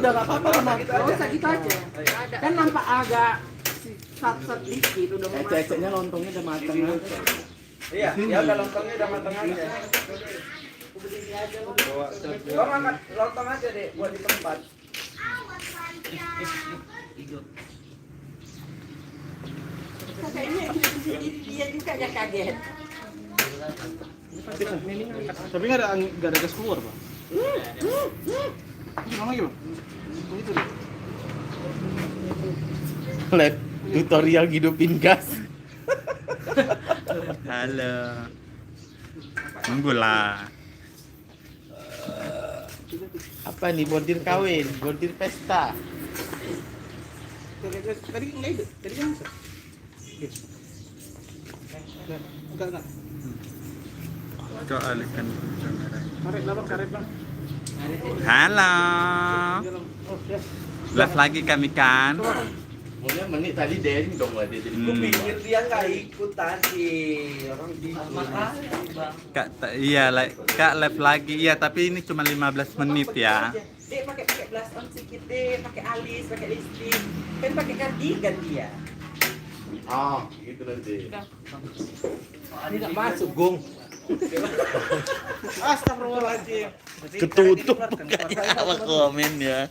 udah nggak apa-apa mah. Nggak usah gitu aja. Kan nampak agak sat-sat dikit udah mau masuk. Eceknya lontongnya udah matang. Iya, ya udah lontongnya udah matang aja. Kau angkat lontong aja deh buat di tempat. Kayaknya dia juga yang kaget. Tapi nggak ada gas keluar, Pak. Gimana lagi, Bang? Itu deh. Lihat tutorial hidupin gas. Halo. Tunggulah. Apa nih, bordir kawin, bordir pesta. Tadi nggak itu, tadi kan bisa. Enggak. Kau alihkan kamera. Karet bang. Halo. Oh, ya. Live lagi kami kan. Maunya menit tadi deng dong lah dia jadi. Gue pikir dia nggak ikutan sih orang di. Kak, iya, Kak live lagi. Iya, tapi ini cuma 15 menit ya. Dek pakai blush on sedikit deh, pakai alis, pakai lipstick. Kan pakai cardigan dia. Oh, gitu nanti. Ini nggak masuk, Gong. Astagfirullahaladzim. Ketutup kayaknya sama komen ya.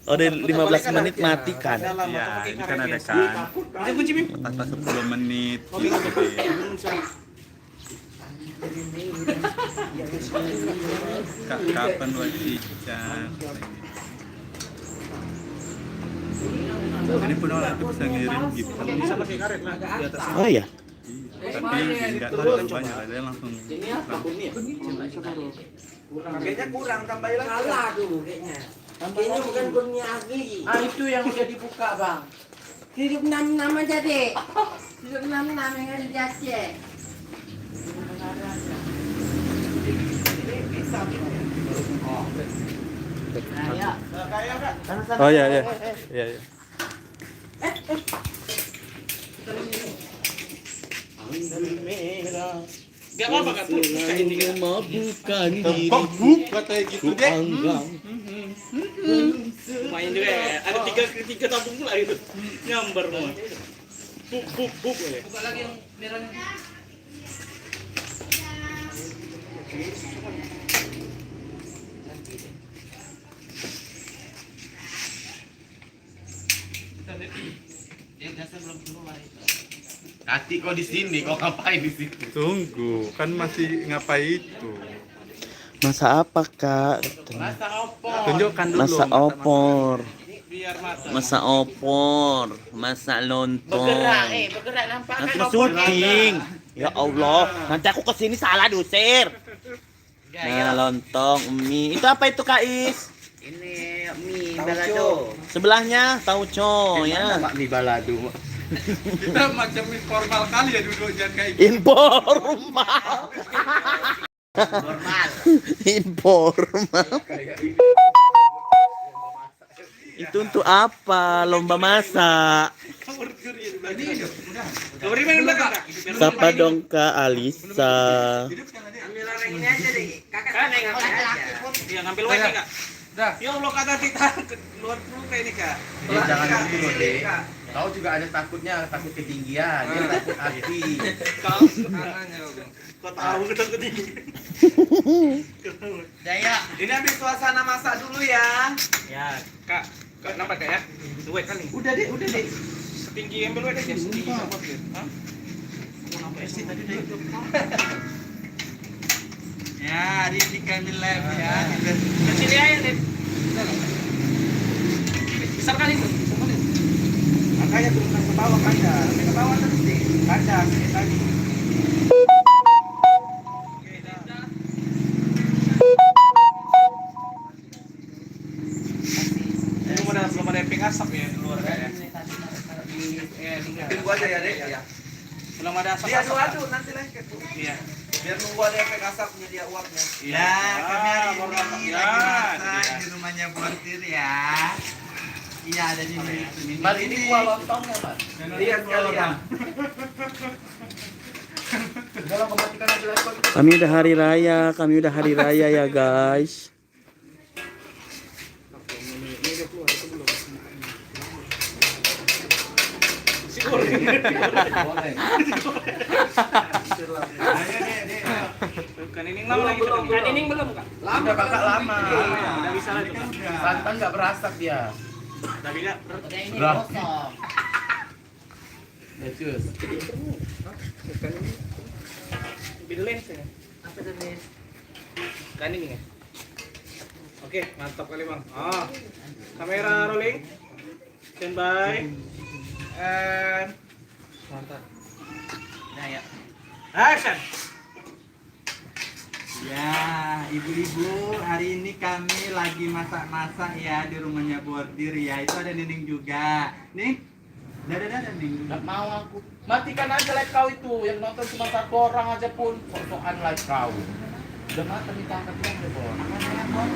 Oh, dari 15 menit matikan. Iya, ini kan ada kan. Ada kunci, Bim. Atas 10 menit. Kak, kapan wajib chat? Ini pun orang itu bisa ngirim gitu. Bisa pakai karet lah di atas. Oh ya. Tapi enggak terlalu banyak, ada yang langsung. Kayaknya kurang tambahin lagi. Salah dulu kayaknya. Kayaknya bukan kurnia asli. Ah, itu yang udah dibuka, Bang. Hidup 66 aja deh. Hidup 66 yang ada di Aceh. Nah, ya. Oh iya iya. Iya iya. Gak apa-apa kan? Bukan diri. Buk katanya gitu deh. Anggang. Main juga ya. Ada tiga tabung pula gitu. Nyambar semua. Buk ya. Buka lagi yang merahnya. Kati kok di sini, kok ngapain di situ? Tunggu, kan masih ngapain itu? Masa apa, Kak? Tunjukkan dulu. Masa opor. Biar mata. Masa opor, masa lontong. Bergerak nampak Nanti kan? syuting. Ya Allah, nanti aku kesini salah diusir. Nah, lontong, mie. Itu apa itu, Kak Is? Ini mie balado. Sebelahnya tauco ya. Mie balado. Kita macam informal kali ya duduk jangan kayak Informal. Normal. Informal. Itu untuk apa? Lomba masak. Siapa dong Kak Alisa? Ambil orang ini aja deh. Kakak nengok aja. Dia ngambil wifi Kak. Dah. Ya Allah kata kita keluar dulu kayak ini Kak. Dia jangan gitu loh, Dek. Kau juga ada takutnya, takut ketinggian, dia takut api. Kau anaknya kau tahu kita ketinggian. Jaya, ini ambil suasana masak dulu ya. Ya, Kak nampak Kak ya? Duit kali. Udah deh. Setinggi ambil wifi aja setinggi sama dia. Hah? Sampai sih tadi udah itu. Ya, hari ini kami live ya. Kecil aja deh. Besar kali itu. Makanya turunkan ke bawah kaca, sampai ke bawah terus deh. Kaca kayak tadi. Belum ada efek asap ya di luar Kak ya. Tunggu aja ya, Dek. Ya. Belum ada asap. Dia aduk nanti lengket. Iya. Biar nunggu ada efek asapnya dia uapnya. Ya, kami hari ini lagi masak di rumahnya Bordir ya. Iya, ada di sini. Mas ini kuah lontongnya, Mas. Lihat sekalian. Kami udah hari raya ya guys. keluar atau belum? Sigor. Boleh. Ayo deh. Kan ini lama lagi. Kan ini belum Kak. Lama kakak lama. Udah bisa lah itu Kak. Santan nggak berasap dia. Udah bisa. Udah. Ya cus. Ambil lens ya. Apa itu lens? Kan ini ya. Oke, mantap kali Bang. Kamera rolling. Standby. And mantap. Nah ya. Action. Ya, ibu-ibu, hari ini kami lagi masak-masak ya di rumahnya Bordir ya. Itu ada Nining juga. Nih, ada Nining. Nggak mau aku. Matikan aja live kau itu. Yang nonton cuma 1 orang aja pun. Sok-sokan live kau. Udah mati minta angkat dulu Bor. Makanya Bor,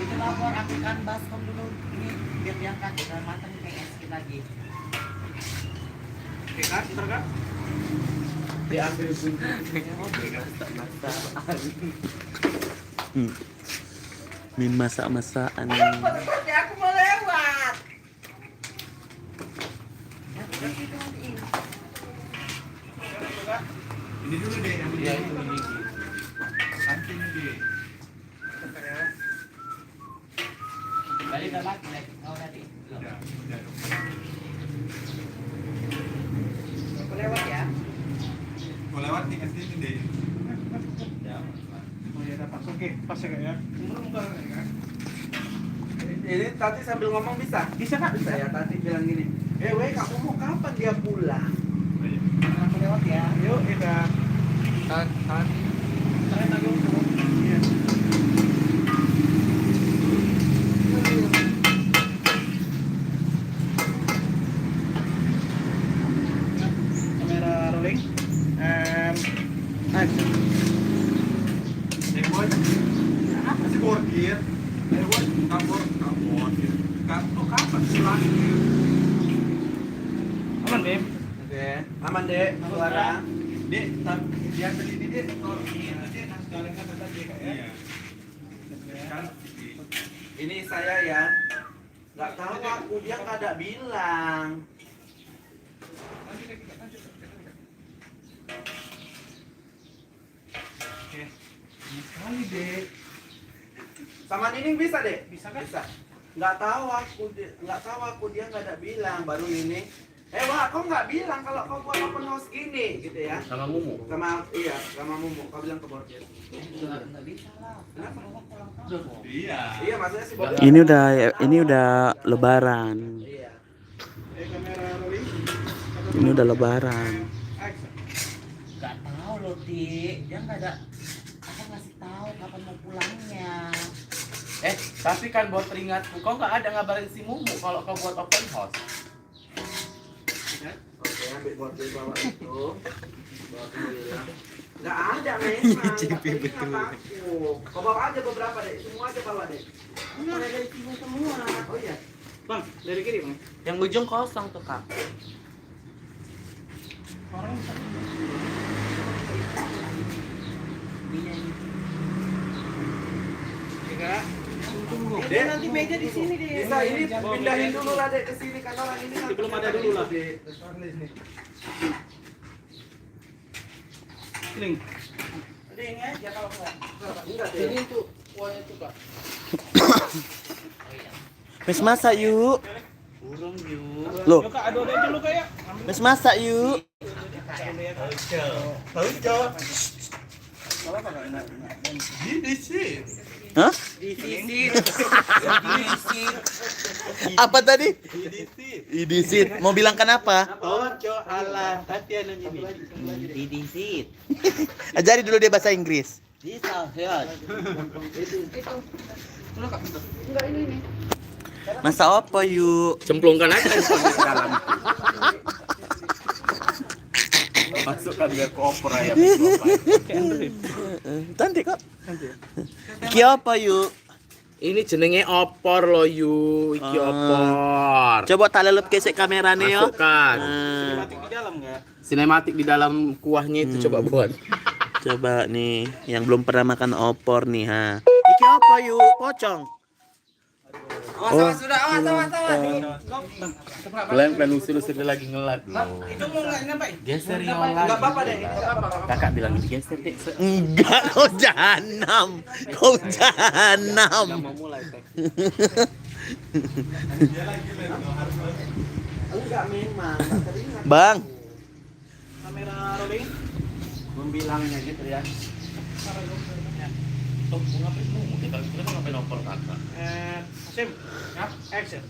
itu lah Bor, ambilkan baskom dulu. Ini biar diangkat, udah matang kayak es lagi. Oke Kak, ntar Kak. Diambil bumbu. Min masak-masakan. Seperti aku mau lewat. Ini dulu deh yang Iya itu ini. Nanti deh. Balik udah mati, kau tadi. Udah. Aku lewat ya. Mau lewat nih ke sini deh. Oh ya, pas oke, pas ya Kak ya. Enggak kan? Ini tadi sambil ngomong bisa? Bisa Kak? Bisa ya, tadi bilang gini. Weh, kamu mau kapan dia pulang? Aku lewat ya. Yuk kita. Saya tanggung. Iya. Kamera rolling. Action. Boy. Masih Bordir. Boy, kabur. Kamu kapan pulang? Aman, Bim. Oke, aman dek, suara. Dek, dia beli ini dek. Dek, sekalian kata tadi Kak ya. Iya. Kan Ini saya ya. Nggak tahu aku, dia nggak ada bilang. Oke. Ini sekali dek. Sama Nining bisa dek? Bisa kan? Bisa. Nggak tahu aku, dia nggak ada bilang. Baru Nining. Wah, kau nggak bilang kalau kau buat open house gini, gitu ya? Sama Mumu. Sama Mumu. Kau bilang ke Bordir. Nggak bisa lah. Kenapa? Iya. Iya, maksudnya si Bordir. Ini udah lebaran. Iya. Kamera rolling. Ini udah lebaran. Action. Nggak tahu loh, Ti. Dia nggak ada. Aku ngasih tahu kapan mau pulangnya. Tapi kan buat teringatku, kau nggak ada ngabarin si Mumu kalau kau buat open house. Oke, ambil Bordir bawa itu. Bawa bilang. Nggak ada memang. Betul. Aku. Kau bawa aja beberapa deh. Semua aja bawa deh. Enggak ada dari sini semua. Oh iya. Bang, dari kiri, Bang. Yang ujung kosong tuh, Kak. Orang Iya, ini. Tiga. Dek, Nanti meja di sini deh. Bisa ini pindahin dulu lah dek ke sini kan orang ini Nanti belum ada dulu lah. Dek. Keling. Udah ini aja kalau enggak. Enggak deh. Ini tuh kuahnya tuh, Kak. Wes masak yuk. Burung yuk. Loh, Yuk Kak, adu-adu dulu Kak ya. wes masak yuk. Ini sih. Hah? Disit. Apa tadi? Ini sih. Idisit. Mau bilangkan apa? Ojo ala hati anu ini. Disit. Ajari dulu dia bahasa Inggris. Bisa, ya. Masak apa yuk? Cemplungkan aja di dalam. Masukkan biar koper ya. Cantik kok. Iki apa yuk? Ini jenenge opor lo yu, iki opor. Coba tak lelep kesek kameranya yo. Masukkan. Mati di dalam enggak? Sinematik di dalam kuahnya itu coba buat. Coba nih, yang belum pernah makan opor nih ha. Iki apa yuk? Pocong. Awas sudah, awas. Plan usul-usul dia lagi ngelat loh. Itu mau nggak nyampe? Geser yang Enggak apa-apa deh. Enggak apa-apa. Kakak bilang digeser deh. Enggak, kau jahanam. Kau jahanam. Mau mulai teh. Enggak memang. Teringat. Bang, Kamera rolling. Membilangnya gitu ya. ngapain oper kakak? Sim. Ya, action.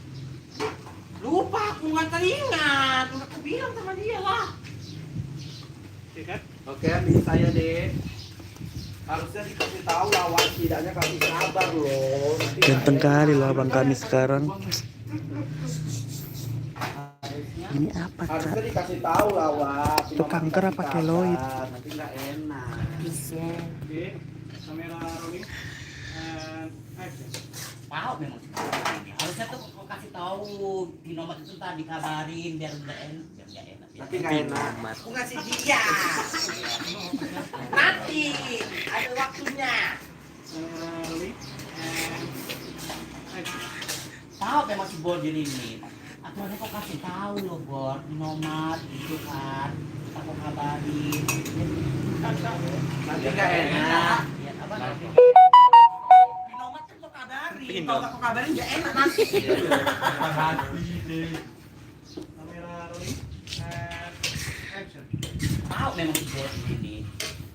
Lupa aku nggak teringat. Udah aku bilang sama dia lah. Oke kan? Oke, ambil saya deh. Harusnya dikasih tahu lawan, tidaknya kasih kabar loh. Nanti Ganteng nggak kali enak. lah Bang Kami sekarang. Ini apa, Harusnya Kak? dikasih tahu lawan. Itu kanker apa keloid? Nanti nggak enak. Oke. Kamera rolling. Action. Tahu memang harusnya tuh kau kasih tahu di nomor itu tadi kabarin biar nggak enak Tapi nggak enak. Aku ngasih dia. Nanti ada waktunya. Kamera rolling. Action. tahu memang si bordir ini aturannya kau kasih tahu loh bor di nomor gitu kan kita kau kabarin Nanti nggak enak. ya apa nanti Di nomor kan kau kabarin. Kalau nggak kau kabarin nggak enak nanti. Kamera rolling. Action. tahu memang si bordir ini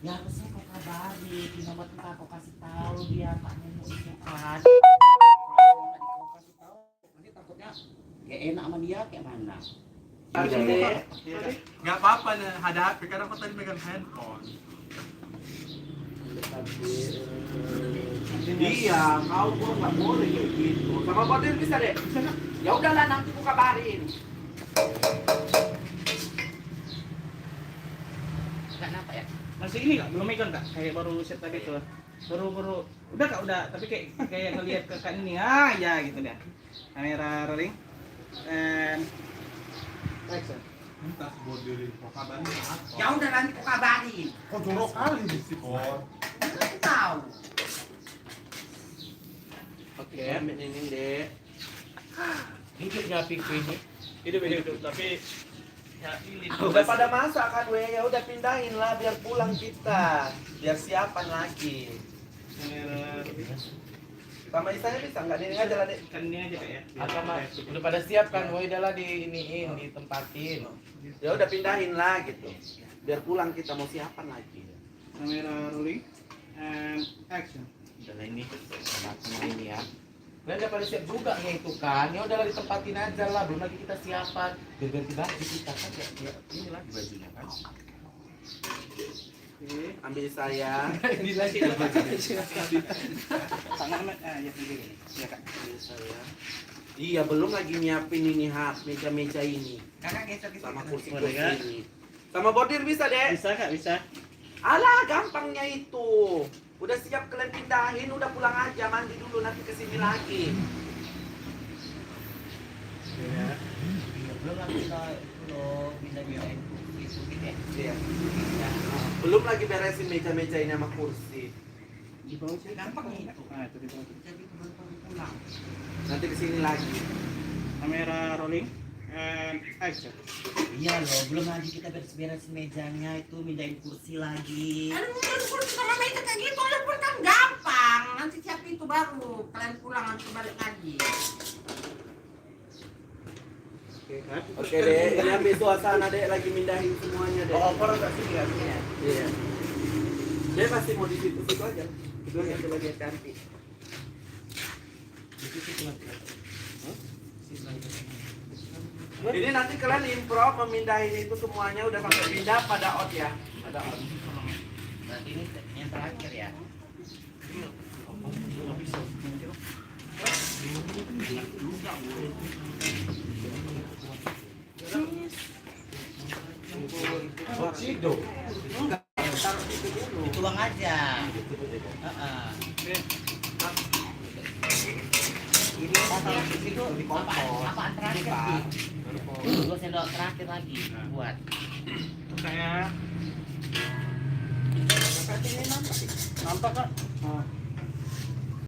ya harusnya kau kabarin di nomor kita kau kasih tahu dia pak nemu itu kan kalau nggak kau kasih tahu nanti takutnya gak enak sama dia kayak mana. Nggak apa-apa nih, hadapi karena aku tadi megang handphone. Iya, kau gua nggak boleh kayak gitu. Sama Bodir bisa deh. Ya udahlah, nanti aku kabarin. Kenapa ya? Masih ini kak, belum megang kak, kayak baru set tadi tuh. Baru udah kak udah, tapi kayak ngelihat ke kak ini, ya gitu deh. Kamera rolling. And action. Entah bordirin, kok kabarnya apa? Ya udah nanti kau kabarin. Kok jorok kali di si Bor? Aku tahu. Oke, ambil ini deh. Hidupnya piku ini. Hidup, tapi ya ini. Udah pada masak kan, we. Ya udah pindahin lah biar pulang kita. Biar siapan lagi. Kamera rolling. Sama Isanya bisa nggak? Ini aja lah deh. Kan ini aja kak ya. Apa mak? Udah pada siap kan? Woi dah lah diiniin, ditempatin. Ya udah pindahin lah gitu. Biar pulang kita mau siapan lagi. Kamera rolling. And action. Udah lah ini, sama ini ya. Kalian udah pada siap juga nih itu kan? Ya udahlah ditempatin aja lah, belum lagi kita siapan. Biar ganti baju kita kan ya ini lagi bajunya kan. Oke. Ambil saya. Ini lagi Tangan ya begini. Ya kak. Ambil saya. Iya, belum lagi nyiapin ini meja-meja ini. Kakak geser Sama kursi. kursi-kursi ini. Sama bordir bisa deh. Bisa kak, bisa. Alah, gampangnya itu. Udah siap kalian pindahin, udah pulang aja, mandi dulu nanti kesini lagi. Ya. Belum lagi kita itu loh pindah-pindahin itu gitu ya. Iya. Belum lagi beresin meja-meja ini sama kursi. Di bawah sini. Gampang itu. Itu di bawah. Jadi baru pulang. Nanti kesini lagi. Kamera rolling. And action. Iya loh, belum lagi kita beres-beres mejanya itu mindahin kursi lagi. Aduh, kursi sama meja kayak gitu, ada pun kan gampang. Nanti siap itu baru kalian pulang nanti balik lagi. Oke kan. Oke deh, ini ambil suasana deh, lagi mindahin semuanya deh. Oh, opor enggak sini ya? Sini ya. Iya. Dia pasti mau di situ-situ aja. Itu yang coba dia cantik. Ini nanti kalian improv memindahin itu semuanya udah sampai pindah pada out ya. Pada out. Berarti ini yang terakhir ya. Dituang aja. Heeh. Ini apaan terakhir sih? Dua sendok terakhir lagi buat. Kayak nampak kak.